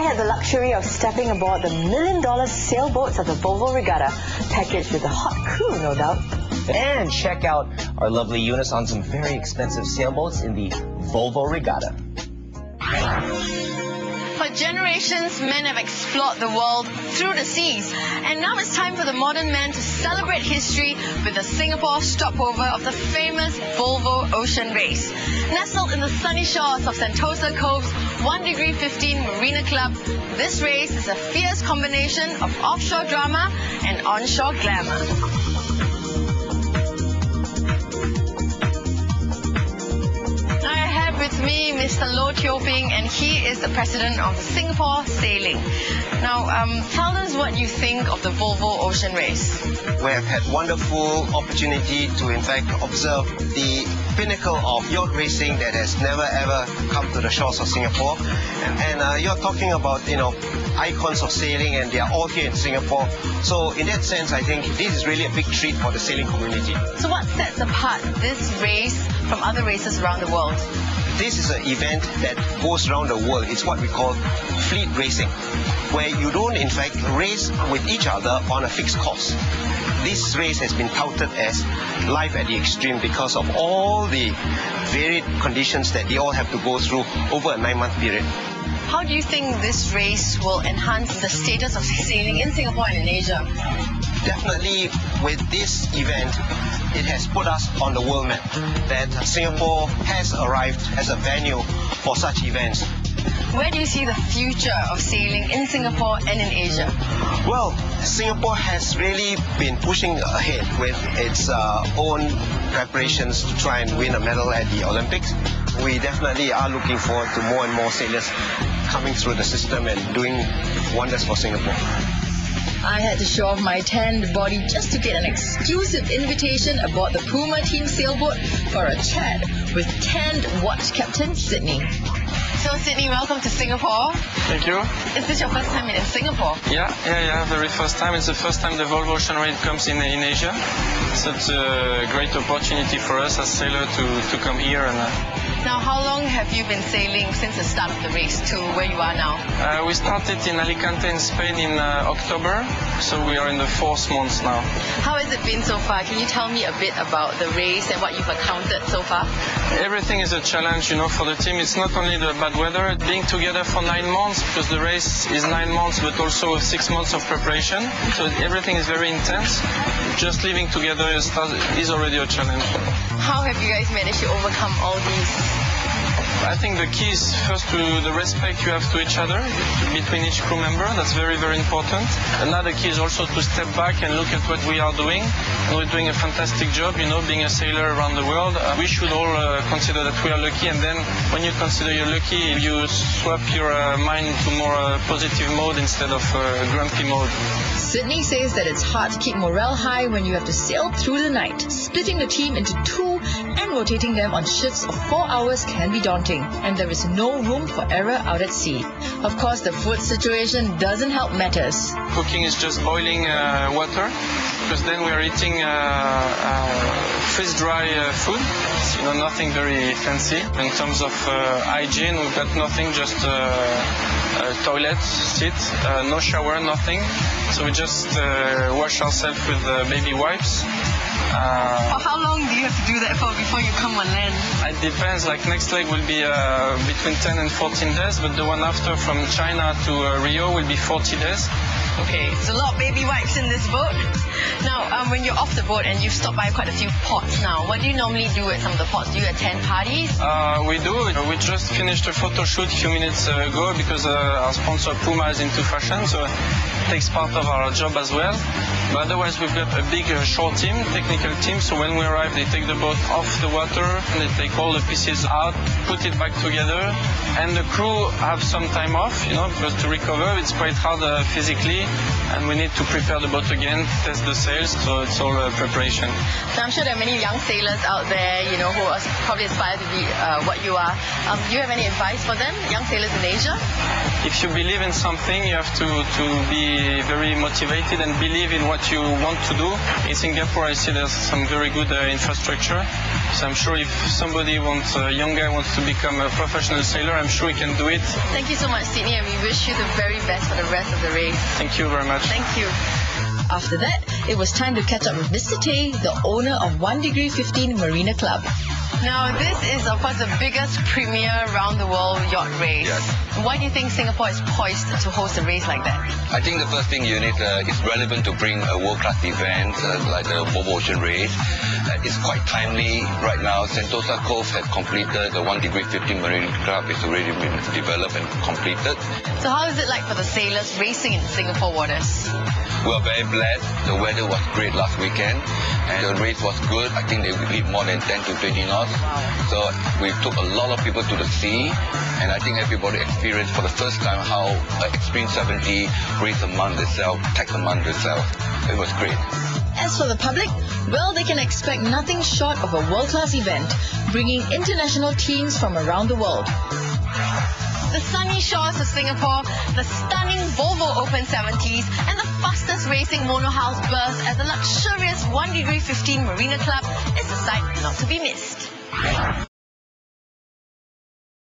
I had the luxury of stepping aboard the $1 million sailboats of the Volvo Regatta, packaged with a hot crew, no doubt. And check out our lovely Eunice on some very expensive sailboats in the Volvo Regatta. For generations, men have explored the world through the seas. And now it's time for the modern man to celebrate history with the Singapore Stopover of the famous Volvo Ocean Race. Nestled in the sunny shores of Sentosa Cove's 1°15 Marina Club, this race is a fierce combination of offshore drama and onshore glamour. With me, Mr. Loh Teo Ping, and he is the president of SingaporeSailing. Now, tell us what you think of the Volvo Ocean Race. We have had wonderful opportunity to, in fact, observe the pinnacle of yacht racing that has never ever come to the shores of Singapore. And you're talking about, icons of sailing, and they are all here in Singapore. So in that sense, I think this is really a big treat for the sailing community. So what sets apart this race from other races around the world? This is an event that goes around the world. It's what we call fleet racing, where you don't, in fact, race with each other on a fixed course. This race has been touted as life at the extreme because of all the varied conditions that they all have to go through over a 9-month period. How do you think this race will enhance the status of sailing in Singapore and in Asia? Definitely, with this event, it has put us on the world map, that Singapore has arrived as a venue for such events. Where do you see the future of sailing in Singapore and in Asia? Well, Singapore has really been pushing ahead with its own preparations to try and win a medal at the Olympics. We definitely are looking forward to more and more sailors coming through the system and doing wonders for Singapore. I had to show off my tanned body just to get an exclusive invitation aboard the Puma team sailboat for a chat with tanned watch captain Sydney. So Sydney, welcome to Singapore. Thank you. Is this your first time in Singapore? Yeah, very first time. It's the first time the Volvo Ocean Race comes in Asia. So it's a great opportunity for us as sailors to come here. Now, how long have you been sailing since the start of the race to where you are now? We started in Alicante in Spain in October, so we are in the 4th month now. How has it been so far? Can you tell me a bit about the race and what you've encountered so far? Everything is a challenge, for the team. It's not only the bad weather, being together for 9 months, because the race is 9 months, but also 6 months of preparation. So everything is very intense. Just living together is already a challenge. How have you guys managed to overcome all these? I think the key is first to the respect you have to each other, between each crew member. That's very, very important. Another key is also to step back and look at what we are doing. And we're doing a fantastic job, being a sailor around the world. We should all consider that we are lucky, and then when you consider you're lucky, you swap your mind into more positive mode instead of grumpy mode. Sydney says that it's hard to keep morale high when you have to sail through the night. Splitting the team into 2 and rotating them on shifts of 4 hours can be daunting, and there is no room for error out at sea. Of course, the food situation doesn't help matters. Cooking is just boiling water, because then we are eating freeze-dry food. Nothing very fancy. In terms of hygiene, we've got nothing, just toilet, seat, no shower, nothing. So we just wash ourselves with baby wipes. For how long do you have to do that for before you come on land? It depends. Like next leg will be between 10 and 14 days, but the one after from China to Rio will be 40 days. Okay, so a lot of baby wipes in this boat. Now, when you're off the boat and you've stopped by quite a few ports now, what do you normally do at some of the ports? Do you attend parties? We do. We just finished a photo shoot a few minutes ago because our sponsor Puma is into fashion, so it takes part of our job as well. But otherwise, we've got a big shore team, technical team, so when we arrive, they take the boat off the water, and they take all the pieces out, put it back together, and the crew have some time off, because to recover, it's quite hard physically. and we need to prepare the boat again, test the sails, so it's all preparation. So I'm sure there are many young sailors out there, you know, who are probably aspire to be what you are. Do you have any advice for them, young sailors in Asia? If you believe in something, you have to be very motivated and believe in what you want to do. In Singapore, I see there's some very good infrastructure. So I'm sure if somebody wants, a young guy wants to become a professional sailor, I'm sure he can do it. Thank you so much, Sydney, and we wish you the very best for the rest of the race. Thank you very much. Thank you. After that, it was time to catch up with Mr. Tay, the owner of 1°15 Marina Club. Now, this is, of course, the biggest premier round-the-world yacht race. Yes. Why do you think Singapore is poised to host a race like that? I think the first thing, Eunice, it's relevant to bring a world-class event like the Volvo Ocean Race. It's quite timely right now. Sentosa Cove has completed. The 1°15 Marine Club is already been developed and completed. So how is it like for the sailors racing in Singapore waters? We are very blessed. The weather was great last weekend and the race was good. I think they hit more than 10 to 20 knots. So we took a lot of people to the sea, and I think everybody experienced for the first time how Extreme 70 race among themselves, tax among themselves. It was great. As for the public, well, they can expect nothing short of a world-class event, bringing international teams from around the world. The sunny shores of Singapore, the stunning Volvo Open 70s, and the fastest racing monohull berth at the luxurious 1°15 Marina Club is a sight not to be missed.